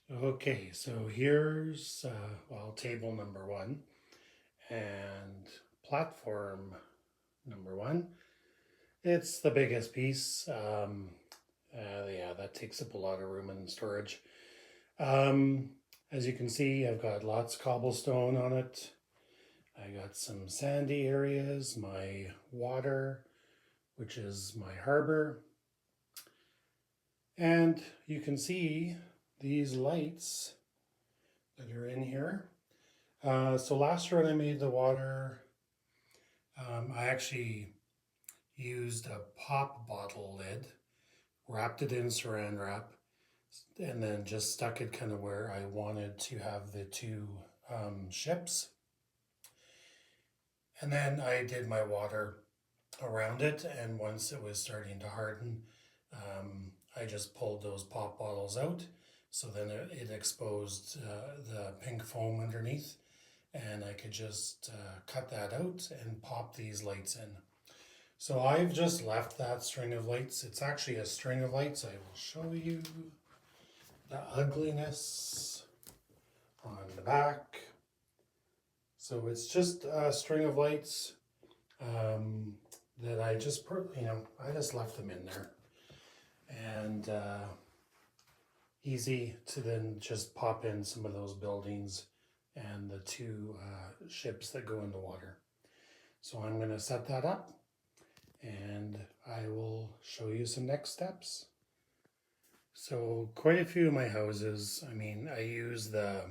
Okay, so here's table number one and platform number one. It's the biggest piece. Yeah, that takes up a lot of room in storage. Um, as you can see, I've got lots of cobblestone on it. I got some sandy areas, my water, which is my harbor. And you can see these lights that are in here. So last year when I made the water, I actually used a pop bottle lid, wrapped it in saran wrap, and then just stuck it kind of where I wanted to have the two ships. And then I did my water around it, and once it was starting to harden, I just pulled those pop bottles out. So then it exposed the pink foam underneath, and I could just cut that out and pop these lights in. So I've just left that string of lights. It's actually a string of lights. I will show you the ugliness on the back. So it's just a string of lights um, that I just I just left them in there, and easy to then just pop in some of those buildings and the two ships that go in the water. So I'm going to set that up and I will show you some next steps. So quite a few of my houses, I use the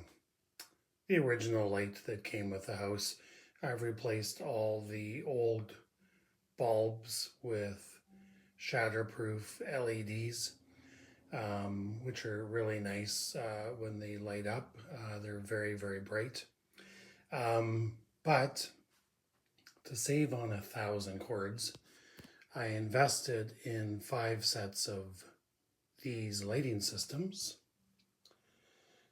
original light that came with the house. I've replaced all the old bulbs with shatterproof LEDs, which are really nice when they light up. They're very, very bright. But to save on 1,000 cords, I invested in 5 sets of these lighting systems.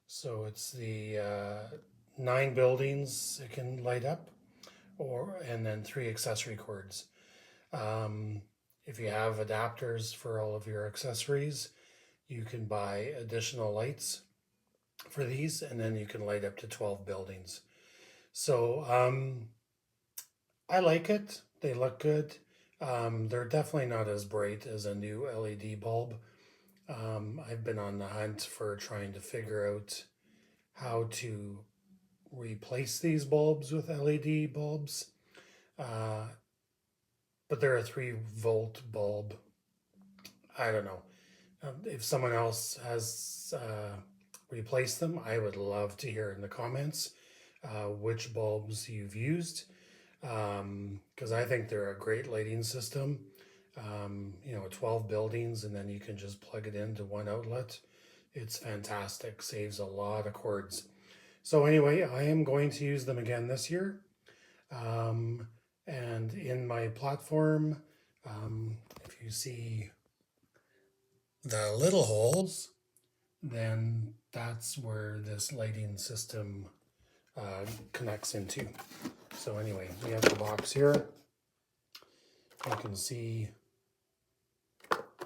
So it's the 9 buildings it can light up, and then 3 accessory cords. Um, if you have adapters for all of your accessories, you can buy additional lights for these, and then you can light up to 12 buildings. So I like it. They look good. They're definitely not as bright as a new LED bulb. I've been on the hunt for trying to figure out how to replace these bulbs with LED bulbs. Uh, but they're a 3-volt bulb. I don't know. If someone else has replaced them, I would love to hear in the comments which bulbs you've used, because I think they're a great lighting system. 12 buildings, and then you can just plug it into one outlet. It's fantastic, saves a lot of cords. So, anyway, I am going to use them again this year. Um, and in my platform, if you see the little holes, then that's where this lighting system connects into. So anyway, we have the box here. You can see,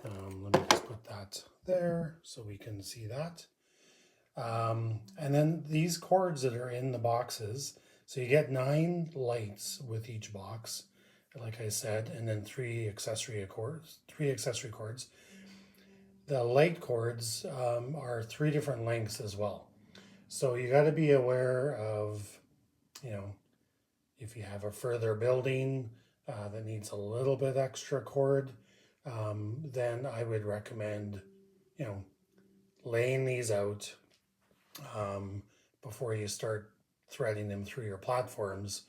let me just put that there so we can see that. And then these cords that are in the boxes, so you get 9 lights with each box, like I said, and then 3 accessory cords. The light cords are 3 different lengths as well. So you got to be aware of, you know, if you have a further building that needs a little bit extra cord, then I would recommend, you know, laying these out before you start threading them through your platforms.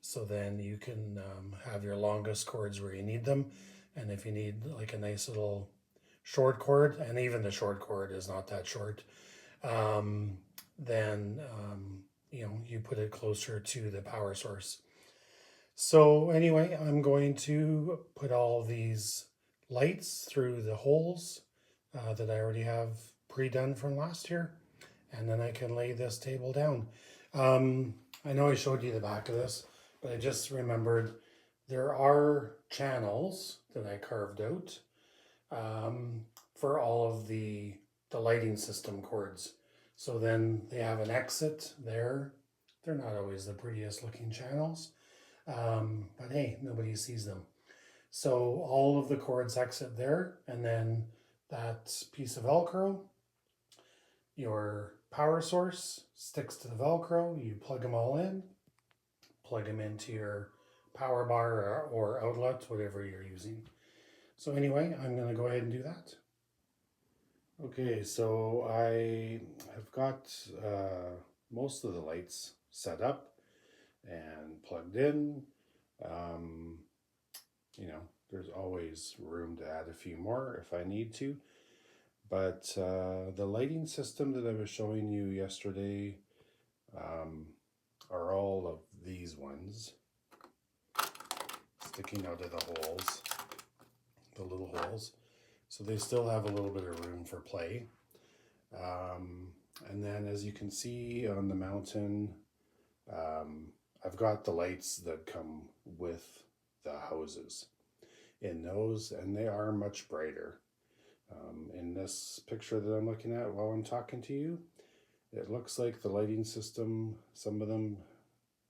So then you can have your longest cords where you need them. And if you need like a nice little short cord, and even the short cord is not that short, then you put it closer to the power source. So anyway, I'm going to put all these lights through the holes that I already have pre-done from last year, and then I can lay this table down. I know I showed you the back of this, but I just remembered there are channels that I carved out for all of the lighting system cords. So then they have an exit there. They're not always the prettiest looking channels, but hey, nobody sees them. So all of the cords exit there, and then that piece of Velcro, your power source sticks to the Velcro. You plug them all in, plug them into your power bar or outlet, whatever you're using. So anyway, I'm going to go ahead and do that. Okay, so I have got most of the lights set up and plugged in. Um, you know, there's always room to add a few more if I need to. But the lighting system that I was showing you yesterday are all of these ones sticking out of the holes, the little holes. So they still have a little bit of room for play. And then as you can see on the mountain, I've got the lights that come with the houses in those, and they are much brighter. In this picture that I'm looking at while I'm talking to you, it looks like the lighting system, some of them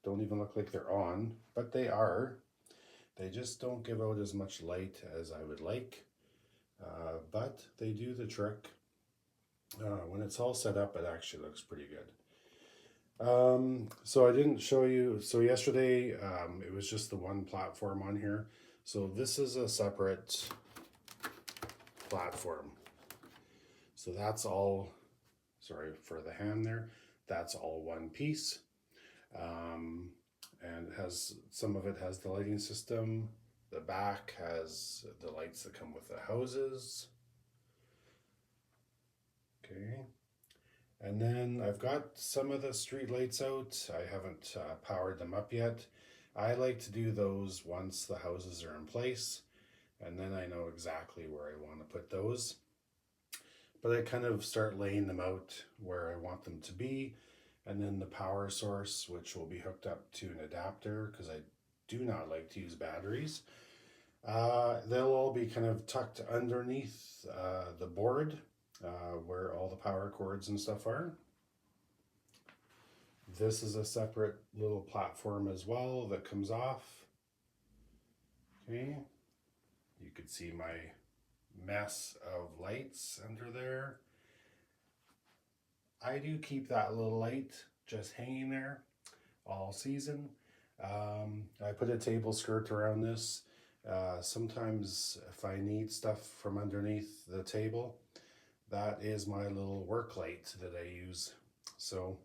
don't even look like they're on, but they are. They just don't give out as much light as I would like, but they do the trick. When it's all set up, it actually looks pretty good. So I didn't show you, so yesterday it was just the one platform on here. So this is a separate platform. So that's all, sorry for the hand there, that's all one piece. And it has, some of it has the lighting system. The back has the lights that come with the houses. Okay. And then I've got some of the street lights out. I haven't powered them up yet. I like to do those once the houses are in place, and then I know exactly where I want to put those. But I kind of start laying them out where I want them to be, and then the power source, which will be hooked up to an adapter because I do not like to use batteries. They'll all be kind of tucked underneath the board where all the power cords and stuff are. This is a separate little platform as well that comes off. Okay, you could see my mess of lights under there. I do keep that little light just hanging there all season. I put a table skirt around this. Sometimes if I need stuff from underneath the table, that is my little work light that I use. So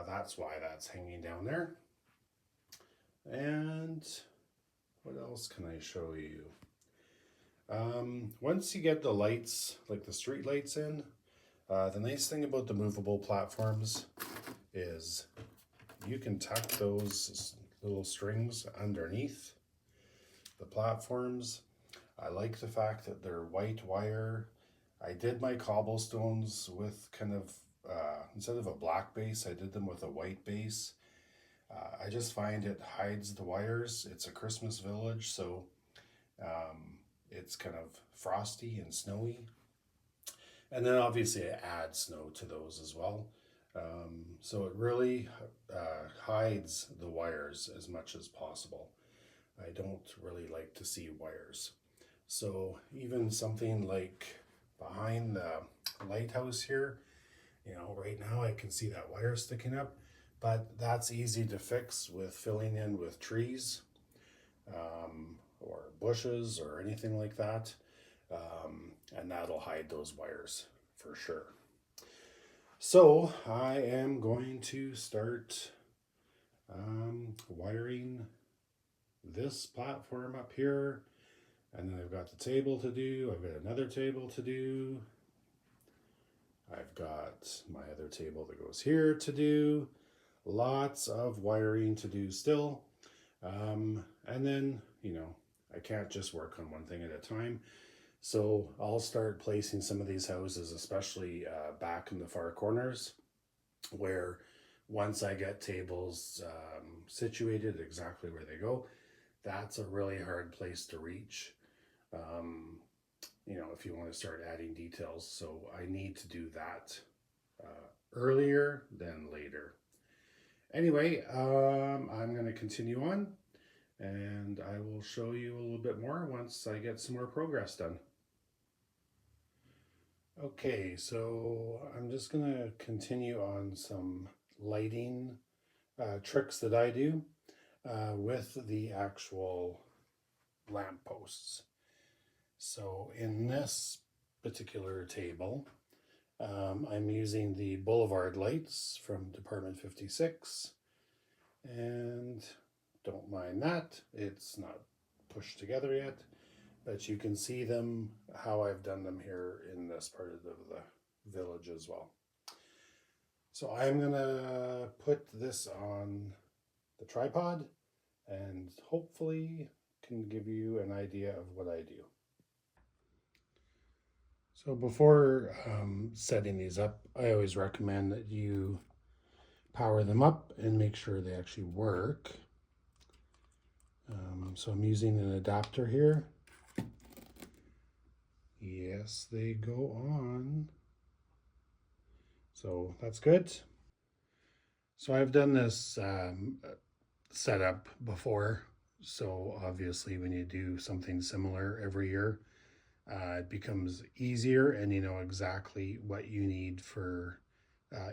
that's why that's hanging down there. And what else can I show you? Once you get the lights, like the street lights in, the nice thing about the movable platforms is you can tuck those little strings underneath the platforms. I like the fact that they're white wire. I did my cobblestones with kind of, instead of a black base, I did them with a white base. I just find it hides the wires. It's a Christmas village, so it's kind of frosty and snowy. And then obviously I add snow to those as well. So it really hides the wires as much as possible. I don't really like to see wires. So even something like behind the lighthouse here, you know, right now I can see that wire sticking up, but that's easy to fix with filling in with trees or bushes or anything like that. And that'll hide those wires for sure. So I am going to start wiring this platform up here, and then I've got the table to do. I've got another table to do. I've got my other table that goes here to do. Lots of wiring to do still. And then, you know, I can't just work on one thing at a time. So I'll start placing some of these houses, especially back in the far corners, where once I get tables situated exactly where they go, that's a really hard place to reach. You know, if you want to start adding details. So I need to do that earlier than later. Anyway, I'm going to continue on, and I will show you a little bit more once I get some more progress done. Okay, so I'm just going to continue on some lighting tricks that I do with the actual lamp posts. So in this particular table, I'm using the Boulevard lights from Department 56, and don't mind that, it's not pushed together yet, but you can see them, how I've done them here in this part of the village as well. So I'm gonna put this on the tripod and hopefully can give you an idea of what I do. So before setting these up, I always recommend that you power them up and make sure they actually work. So I'm using an adapter here. Yes, they go on. So that's good. So I've done this setup before. So obviously when you do something similar every year, it becomes easier and you know exactly what you need for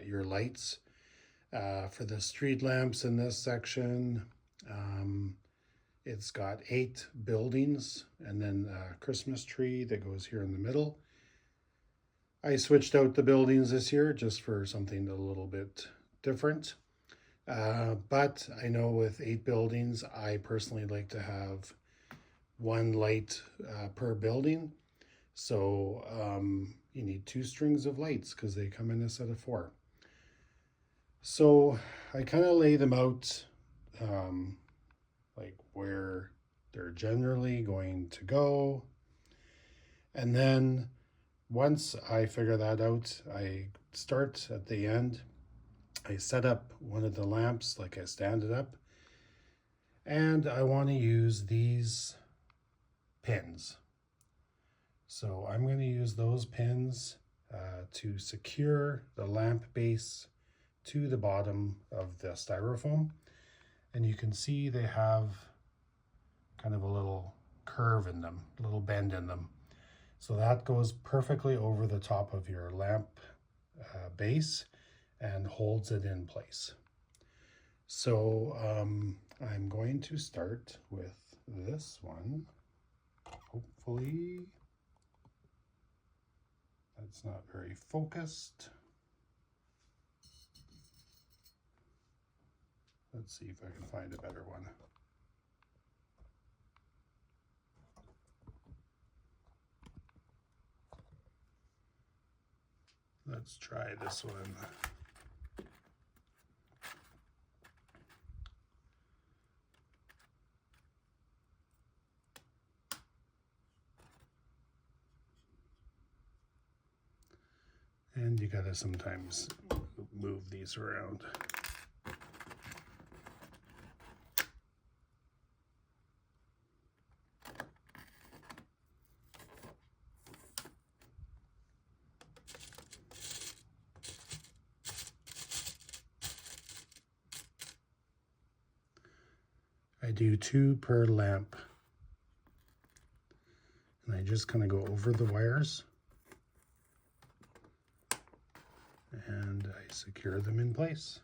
your lights. For the street lamps in this section, it's got 8 buildings and then a Christmas tree that goes here in the middle. I switched out the buildings this year just for something a little bit different. But I know with 8 buildings, I personally like to have 1 light per building. So you need 2 strings of lights because they come in a set of 4. So I kind of lay them out like where they're generally going to go. And then once I figure that out, I start at the end. I set up one of the lamps, like I stand it up. And I want to use these pins. So I'm going to use those pins to secure the lamp base to the bottom of the styrofoam. And you can see they have kind of a little curve in them, a little bend in them. So that goes perfectly over the top of your lamp base and holds it in place. So I'm going to start with this one. Hopefully that's not very focused. Let's see if I can find a better one. Let's try this one. And you gotta sometimes move these around. I do 2 per lamp. And I just kind of go over the wires. And I secure them in place,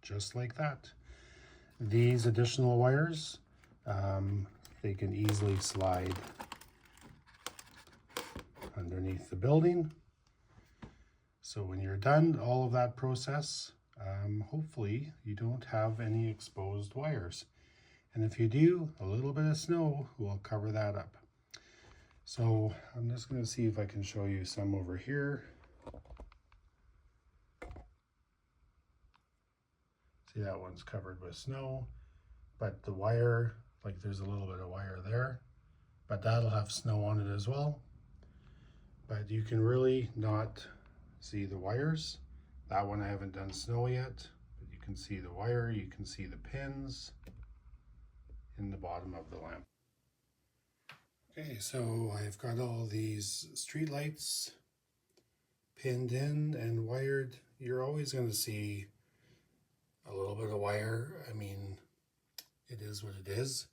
just like that. These additional wires, they can easily slide underneath the building. So when you're done all of that process, hopefully you don't have any exposed wires. And if you do, a little bit of snow will cover that up. So I'm just going to see if I can show you some over here. See, that one's covered with snow, but the wire, like there's a little bit of wire there, but that'll have snow on it as well. But you can really not see the wires. That one I haven't done snow yet, but you can see the wire, you can see the pins in the bottom of the lamp. Okay, so I've got all these street lights pinned in and wired, you're always going to see a little bit of wire. I mean, it is what it is.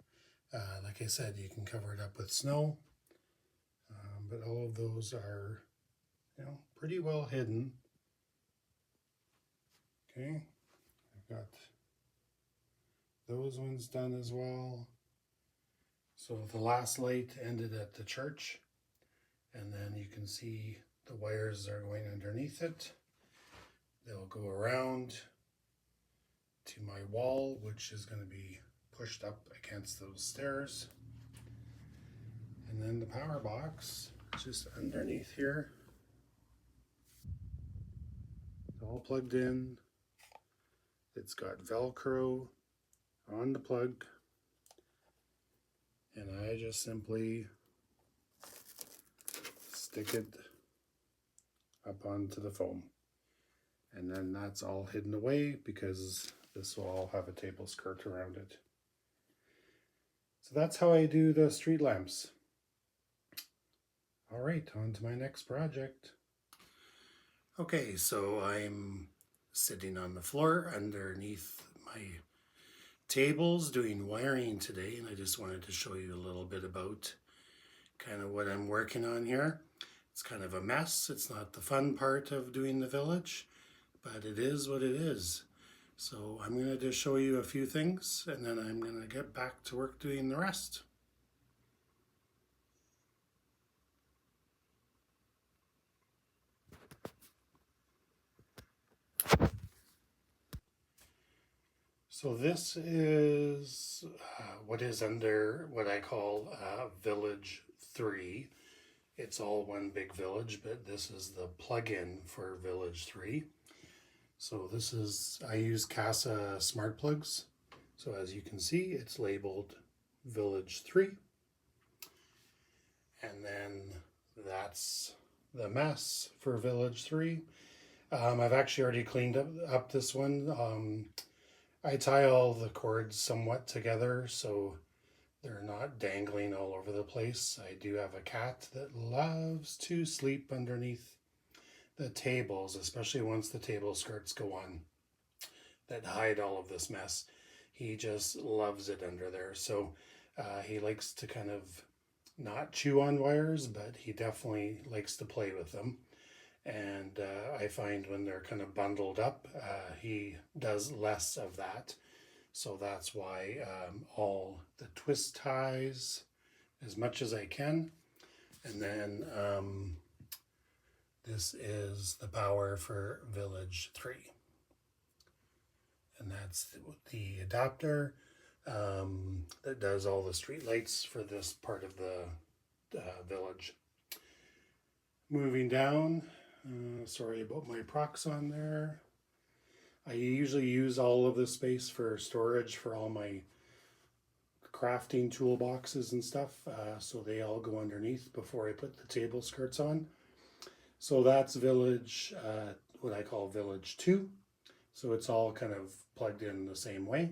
Like I said, you can cover it up with snow, but all of those are, pretty well hidden. Okay, I've got those ones done as well. So the last light ended at the church, and then you can see the wires are going underneath it. They'll go around to my wall, which is going to be pushed up against those stairs. And then the power box, just underneath here. It's all plugged in. It's got Velcro on the plug. And I just simply stick it up onto the foam. And then that's all hidden away because this will all have a table skirt around it. So that's how I do the street lamps. All right, on to my next project. Okay, so I'm sitting on the floor underneath my tables doing wiring today, and I just wanted to show you a little bit about kind of what I'm working on here. It's kind of a mess. It's not the fun part of doing the village, but it is what it is. So I'm going to just show you a few things, and then I'm going to get back to work doing the rest. So this is what is under what I call Village 3. It's all one big village, but this is the plug-in for Village 3. So this is, I use Casa smart plugs. So as you can see, it's labeled Village 3. And then that's the mess for Village 3. I've actually already cleaned up this one. I tie all the cords somewhat together so they're not dangling all over the place. I do have a cat that loves to sleep underneath the tables, especially once the table skirts go on that hide all of this mess. He just loves it under there. So he likes to kind of not chew on wires, but he definitely likes to play with them. And I find when they're kind of bundled up, he does less of that. So that's why all the twist ties as much as I can. And then this is the power for Village 3. And that's the adapter that does all the street lights for this part of the village. Moving down. Sorry about my Proxxon there. I usually use all of this space for storage for all my crafting toolboxes and stuff, so they all go underneath before I put the table skirts on. So that's Village, what I call Village 2. So it's all kind of plugged in the same way.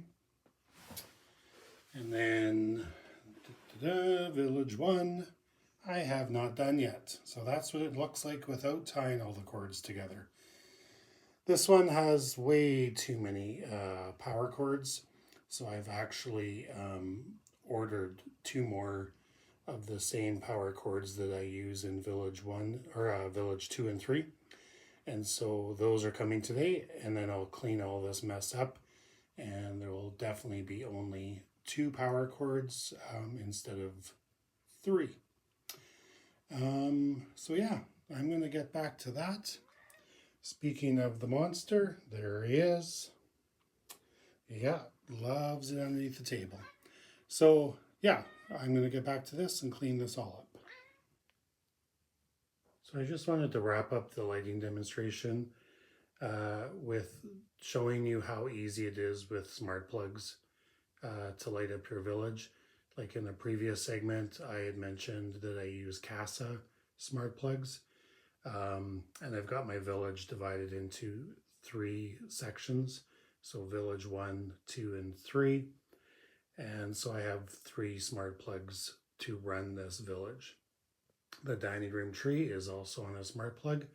And then Village 1. I have not done yet. So that's what it looks like without tying all the cords together. This one has way too many power cords. So I've actually ordered 2 more of the same power cords that I use in Village 1 or Village 2 and 3. And so those are coming today, and then I'll clean all this mess up, and there will definitely be only 2 power cords instead of 3. So yeah, I'm going to get back to that. Speaking of the monster, there he is. Yeah, loves it underneath the table. So yeah, I'm going to get back to this and clean this all up. So I just wanted to wrap up the lighting demonstration with showing you how easy it is with smart plugs to light up your village. Like in the previous segment, I had mentioned that I use Casa smart plugs. And I've got my village divided into 3 sections. So Village 1, 2, and 3. And so I have 3 smart plugs to run this village. The dining room tree is also on a smart plug.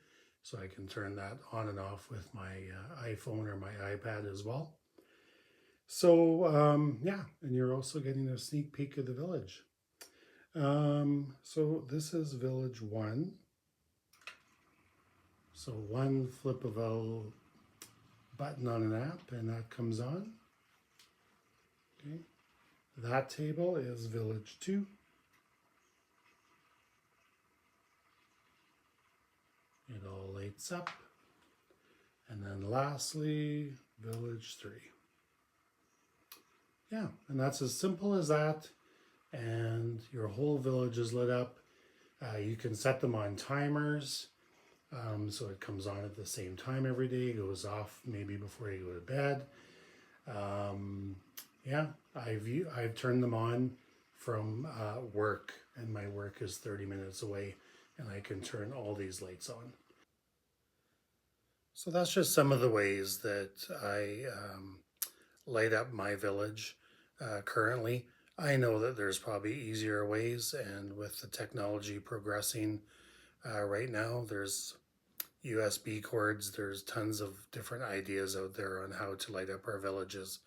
So I can turn that on and off with my iPhone or my iPad as well. So yeah, and you're also getting a sneak peek of the village. So this is Village 1. So one flip of a button on an app and that comes on. Okay. That table is Village 2. It all lights up. And then lastly, Village 3. Yeah, and that's as simple as that. And your whole village is lit up. You can set them on timers. So it comes on at the same time every day, goes off maybe before you go to bed. Yeah, I've turned them on from work, and my work is 30 minutes away, and I can turn all these lights on. So that's just some of the ways that I light up my village currently. I know that there's probably easier ways, and with the technology progressing right now, there's USB cords, there's tons of different ideas out there on how to light up our villages.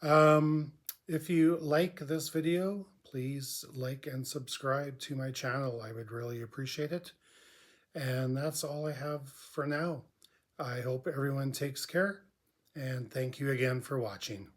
If you like this video, please like and subscribe to my channel. I would really appreciate it. And that's all I have for now. I hope everyone takes care, and thank you again for watching.